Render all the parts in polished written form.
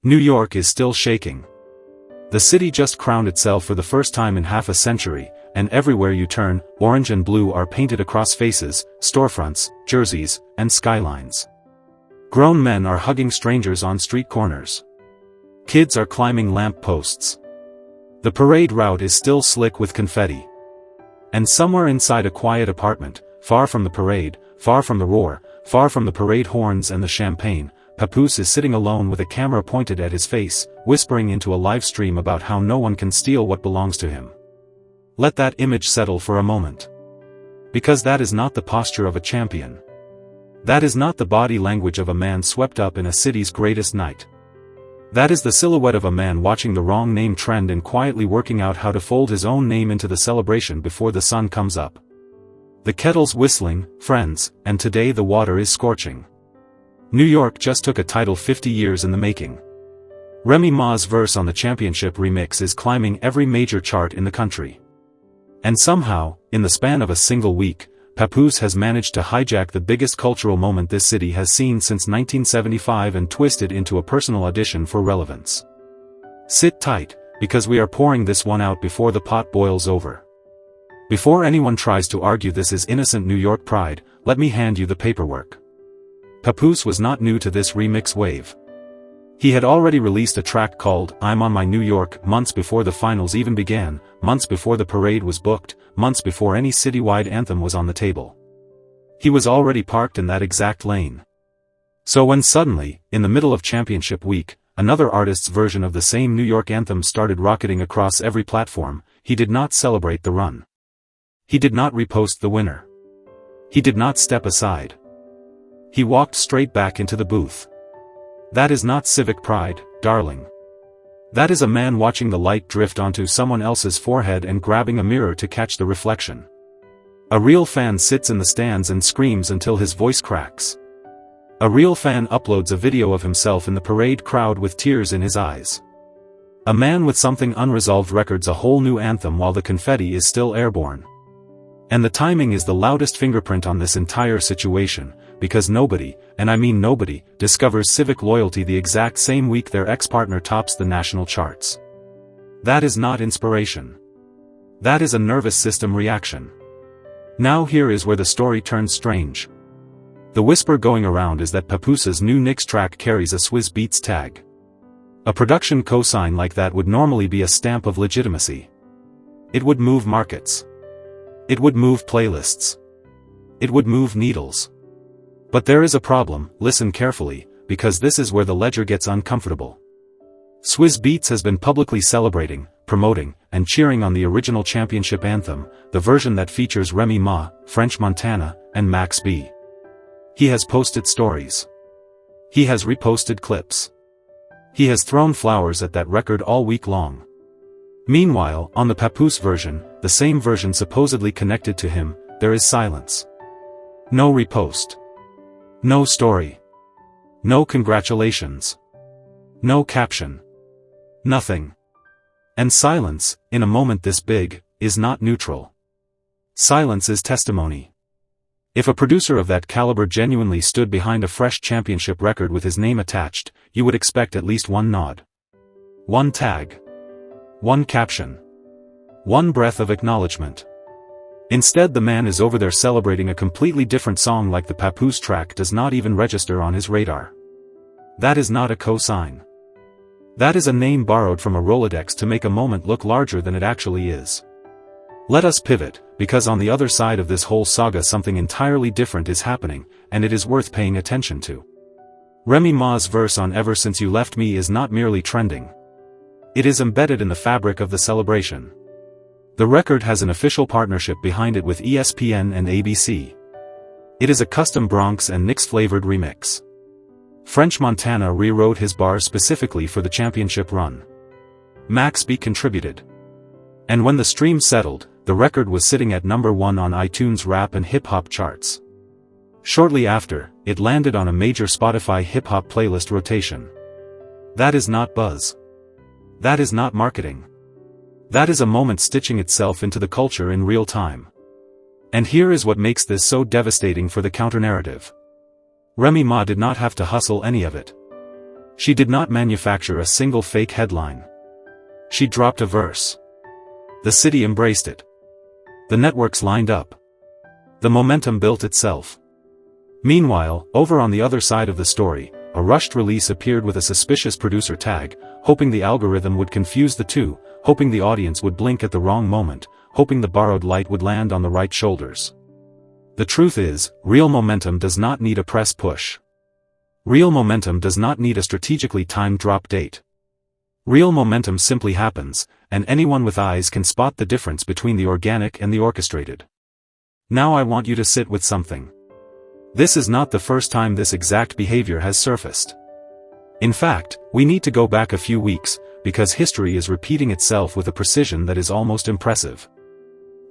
New York is still shaking. The city just crowned itself for the first time in half a century, and everywhere you turn, orange and blue are painted across faces, storefronts, jerseys, and skylines. Grown men are hugging strangers on street corners. Kids are climbing lamp posts. The parade route is still slick with confetti. And somewhere inside a quiet apartment, far from the parade, far from the roar, far from the parade horns and the champagne, Papoose is sitting alone with a camera pointed at his face, whispering into a live stream about how no one can steal what belongs to him. Let that image settle for a moment. Because that is not the posture of a champion. That is not the body language of a man swept up in a city's greatest night. That is the silhouette of a man watching the wrong name trend and quietly working out how to fold his own name into the celebration before the sun comes up. The kettle's whistling, friends, and today the water is scorching. New York just took a title 50 years in the making. Remy Ma's verse on the championship remix is climbing every major chart in the country. And somehow, in the span of a single week, Papoose has managed to hijack the biggest cultural moment this city has seen since 1975 and twist it into a personal audition for relevance. Sit tight, because we are pouring this one out before the pot boils over. Before anyone tries to argue this is innocent New York pride, let me hand you the paperwork. Papoose was not new to this remix wave. He had already released a track called I'm on My New York months before the finals even began, months before the parade was booked, months before any citywide anthem was on the table. He was already parked in that exact lane. So when suddenly, in the middle of championship week, another artist's version of the same New York anthem started rocketing across every platform, he did not celebrate the run. He did not repost the winner. He did not step aside. He walked straight back into the booth. That is not civic pride, darling. That is a man watching the light drift onto someone else's forehead and grabbing a mirror to catch the reflection. A real fan sits in the stands and screams until his voice cracks. A real fan uploads a video of himself in the parade crowd with tears in his eyes. A man with something unresolved records a whole new anthem while the confetti is still airborne. And the timing is the loudest fingerprint on this entire situation, because nobody, and I mean nobody, discovers civic loyalty the exact same week their ex-partner tops the national charts. That is not inspiration. That is a nervous system reaction. Now here is where the story turns strange. The whisper going around is that Papoose's new Knicks track carries a Swizz Beatz tag. A production cosign like that would normally be a stamp of legitimacy. It would move markets. It would move playlists. It would move needles. But there is a problem, listen carefully, because this is where the ledger gets uncomfortable. Swizz Beatz has been publicly celebrating, promoting, and cheering on the original championship anthem, the version that features Remy Ma, French Montana, and Max B. He has posted stories. He has reposted clips. He has thrown flowers at that record all week long. Meanwhile, on the Papoose version, the same version supposedly connected to him, there is silence. No repost. No story. No congratulations. No caption. Nothing. And silence, in a moment this big, is not neutral. Silence is testimony. If a producer of that caliber genuinely stood behind a fresh championship record with his name attached, you would expect at least one nod. One tag. One caption. One breath of acknowledgement. Instead the man is over there celebrating a completely different song like the Papoose track does not even register on his radar. That is not a cosign. That is a name borrowed from a Rolodex to make a moment look larger than it actually is. Let us pivot, because on the other side of this whole saga something entirely different is happening, and it is worth paying attention to. Remy Ma's verse on Ever Since You Left Me is not merely trending. It is embedded in the fabric of the celebration. The record has an official partnership behind it with ESPN and ABC. It is a custom Bronx and Knicks-flavored remix. French Montana rewrote his bars specifically for the championship run. Max B contributed. And when the stream settled, the record was sitting at number 1 on iTunes rap and hip-hop charts. Shortly after, it landed on a major Spotify hip-hop playlist rotation. That is not buzz. That is not marketing. That is a moment stitching itself into the culture in real time. And here is what makes this so devastating for the counter-narrative. Remy Ma did not have to hustle any of it. She did not manufacture a single fake headline. She dropped a verse. The city embraced it. The networks lined up. The momentum built itself. Meanwhile, over on the other side of the story, a rushed release appeared with a suspicious producer tag, hoping the algorithm would confuse the two, hoping the audience would blink at the wrong moment, hoping the borrowed light would land on the right shoulders. The truth is, real momentum does not need a press push. Real momentum does not need a strategically timed drop date. Real momentum simply happens, and anyone with eyes can spot the difference between the organic and the orchestrated. Now I want you to sit with something. This is not the first time this exact behavior has surfaced. In fact, we need to go back a few weeks, because history is repeating itself with a precision that is almost impressive.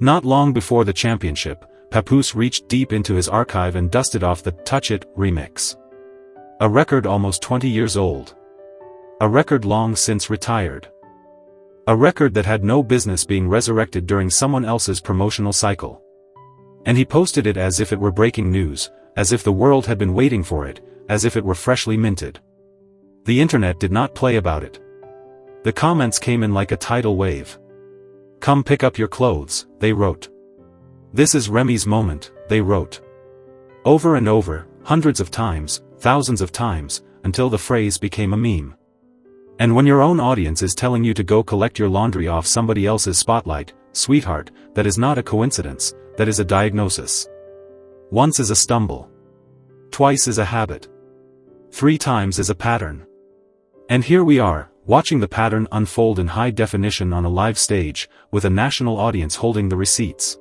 Not long before the championship, Papoose reached deep into his archive and dusted off the Touch It remix. A record almost 20 years old. A record long since retired. A record that had no business being resurrected during someone else's promotional cycle. And he posted it as if it were breaking news, as if the world had been waiting for it, as if it were freshly minted. The internet did not play about it. The comments came in like a tidal wave. "Come pick up your clothes," they wrote. "This is Remy's moment," they wrote. Over and over, hundreds of times, thousands of times, until the phrase became a meme. And when your own audience is telling you to go collect your laundry off somebody else's spotlight, sweetheart, that is not a coincidence, that is a diagnosis. Once is a stumble. Twice is a habit. 3 times is a pattern. And here we are, watching the pattern unfold in high definition on a live stage, with a national audience holding the receipts.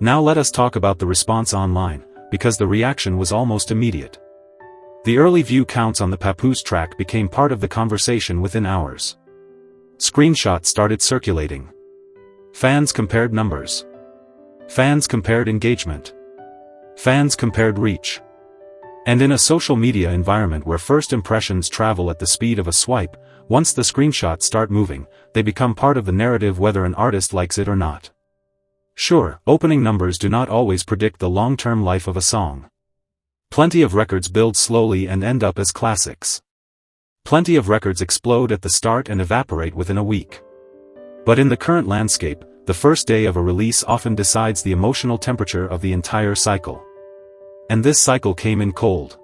Now let us talk about the response online, because the reaction was almost immediate. The early view counts on the Papoose track became part of the conversation within hours. Screenshots started circulating. Fans compared numbers. Fans compared engagement. Fans compared reach. And in a social media environment where first impressions travel at the speed of a swipe, once the screenshots start moving, they become part of the narrative whether an artist likes it or not. Sure, opening numbers do not always predict the long-term life of a song. Plenty of records build slowly and end up as classics. Plenty of records explode at the start and evaporate within a week. But in the current landscape, the first day of a release often decides the emotional temperature of the entire cycle. And this cycle came in cold.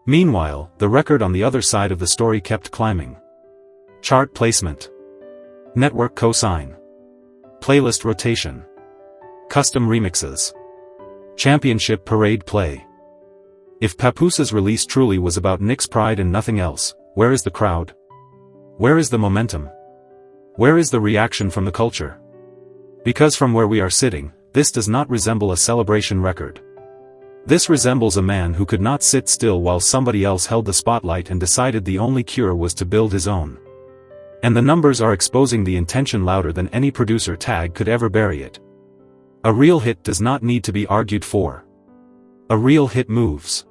Meanwhile, the record on the other side of the story kept climbing. Chart placement. Network cosign. Playlist rotation. Custom remixes. Championship parade play. If Papoose's release truly was about Knicks pride and nothing else, where is the crowd? Where is the momentum? Where is the reaction from the culture? Because from where we are sitting, this does not resemble a celebration record. This resembles a man who could not sit still while somebody else held the spotlight and decided the only cure was to build his own. And the numbers are exposing the intention louder than any producer tag could ever bury it. A real hit does not need to be argued for. A real hit moves.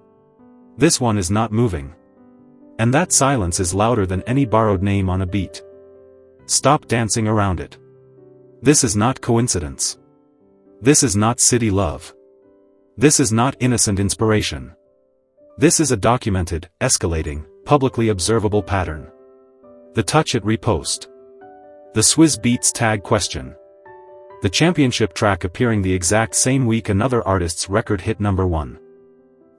This one is not moving. And that silence is louder than any borrowed name on a beat. Stop dancing around it. This is not coincidence. This is not city love. This is not innocent inspiration. This is a documented, escalating, publicly observable pattern. The Touch It repost. The Swizz Beatz tag question. The championship track appearing the exact same week another artist's record hit #1.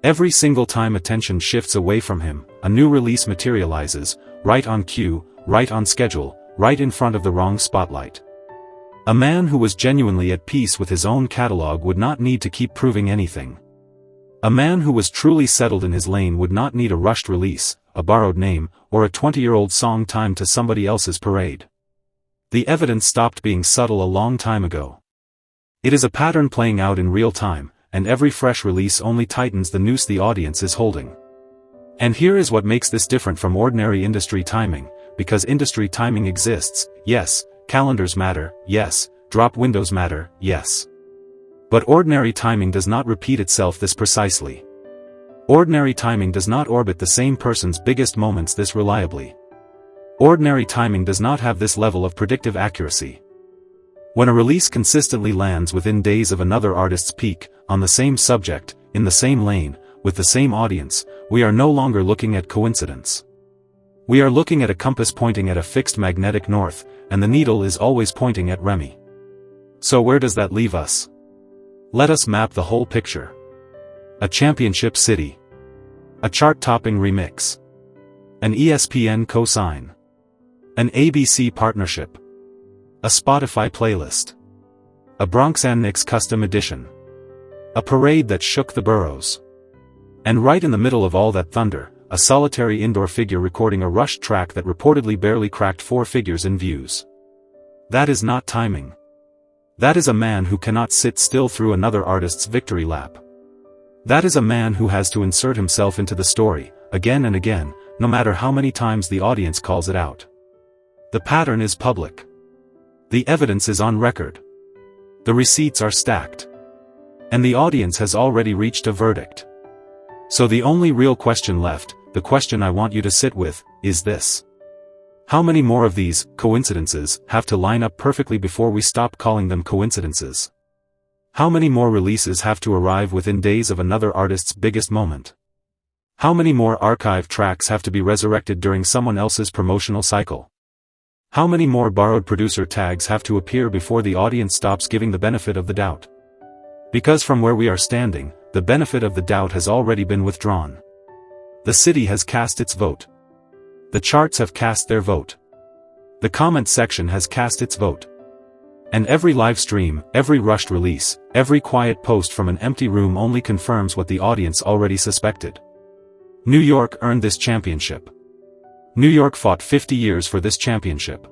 Every single time attention shifts away from him, a new release materializes, right on cue, right on schedule, right in front of the wrong spotlight. A man who was genuinely at peace with his own catalog would not need to keep proving anything. A man who was truly settled in his lane would not need a rushed release, a borrowed name, or a 20-year-old song timed to somebody else's parade. The evidence stopped being subtle a long time ago. It is a pattern playing out in real time, and every fresh release only tightens the noose the audience is holding. And here is what makes this different from ordinary industry timing, because industry timing exists, yes, calendars matter, yes, drop windows matter, yes. But ordinary timing does not repeat itself this precisely. Ordinary timing does not orbit the same person's biggest moments this reliably. Ordinary timing does not have this level of predictive accuracy. When a release consistently lands within days of another artist's peak, on the same subject, in the same lane, with the same audience, we are no longer looking at coincidence. We are looking at a compass pointing at a fixed magnetic north, and the needle is always pointing at Remy. So where does that leave us? Let us map the whole picture. A championship city. A chart-topping remix. An ESPN co-sign. An ABC partnership. A Spotify playlist. A Bronx and Knicks custom edition. A parade that shook the boroughs. And right in the middle of all that thunder, a solitary indoor figure recording a rushed track that reportedly barely cracked 4 figures in views. That is not timing. That is a man who cannot sit still through another artist's victory lap. That is a man who has to insert himself into the story, again and again, no matter how many times the audience calls it out. The pattern is public. The evidence is on record. The receipts are stacked. And the audience has already reached a verdict. So the only real question left, the question I want you to sit with, is this. How many more of these coincidences have to line up perfectly before we stop calling them coincidences? How many more releases have to arrive within days of another artist's biggest moment? How many more archive tracks have to be resurrected during someone else's promotional cycle? How many more borrowed producer tags have to appear before the audience stops giving the benefit of the doubt? Because from where we are standing, the benefit of the doubt has already been withdrawn. The city has cast its vote. The charts have cast their vote. The comment section has cast its vote. And every live stream, every rushed release, every quiet post from an empty room only confirms what the audience already suspected. New York earned this championship. New York fought 50 years for this championship.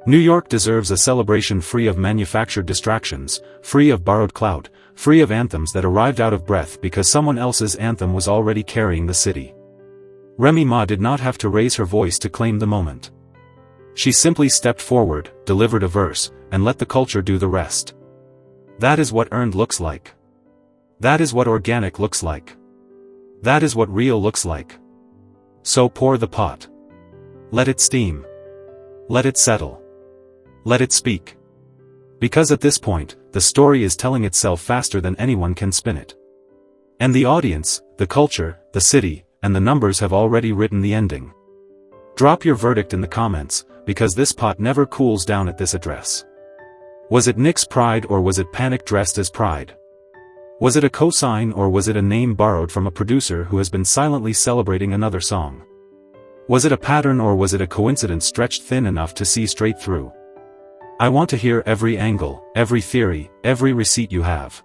New York deserves a celebration free of manufactured distractions, free of borrowed clout, free of anthems that arrived out of breath because someone else's anthem was already carrying the city. Remy Ma did not have to raise her voice to claim the moment. She simply stepped forward, delivered a verse, and let the culture do the rest. That is what earned looks like. That is what organic looks like. That is what real looks like. So pour the pot. Let it steam. Let it settle. Let it speak. Because at this point, the story is telling itself faster than anyone can spin it. And the audience, the culture, the city, and the numbers have already written the ending. Drop your verdict in the comments, because this pot never cools down at this address. Was it Knicks pride or was it panic dressed as pride? Was it a cosign or was it a name borrowed from a producer who has been silently celebrating another song? Was it a pattern or was it a coincidence stretched thin enough to see straight through? I want to hear every angle, every theory, every receipt you have.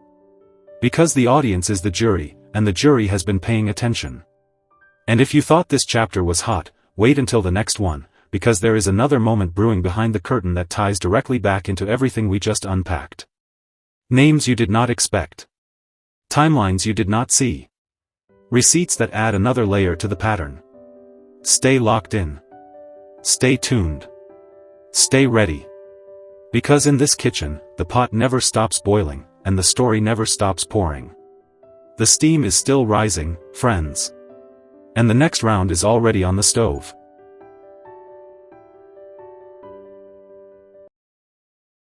Because the audience is the jury, and the jury has been paying attention. And if you thought this chapter was hot, wait until the next one, because there is another moment brewing behind the curtain that ties directly back into everything we just unpacked. Names you did not expect. Timelines you did not see. Receipts that add another layer to the pattern. Stay locked in. Stay tuned. Stay ready. Because in this kitchen, the pot never stops boiling, and the story never stops pouring. The steam is still rising, friends. And the next round is already on the stove.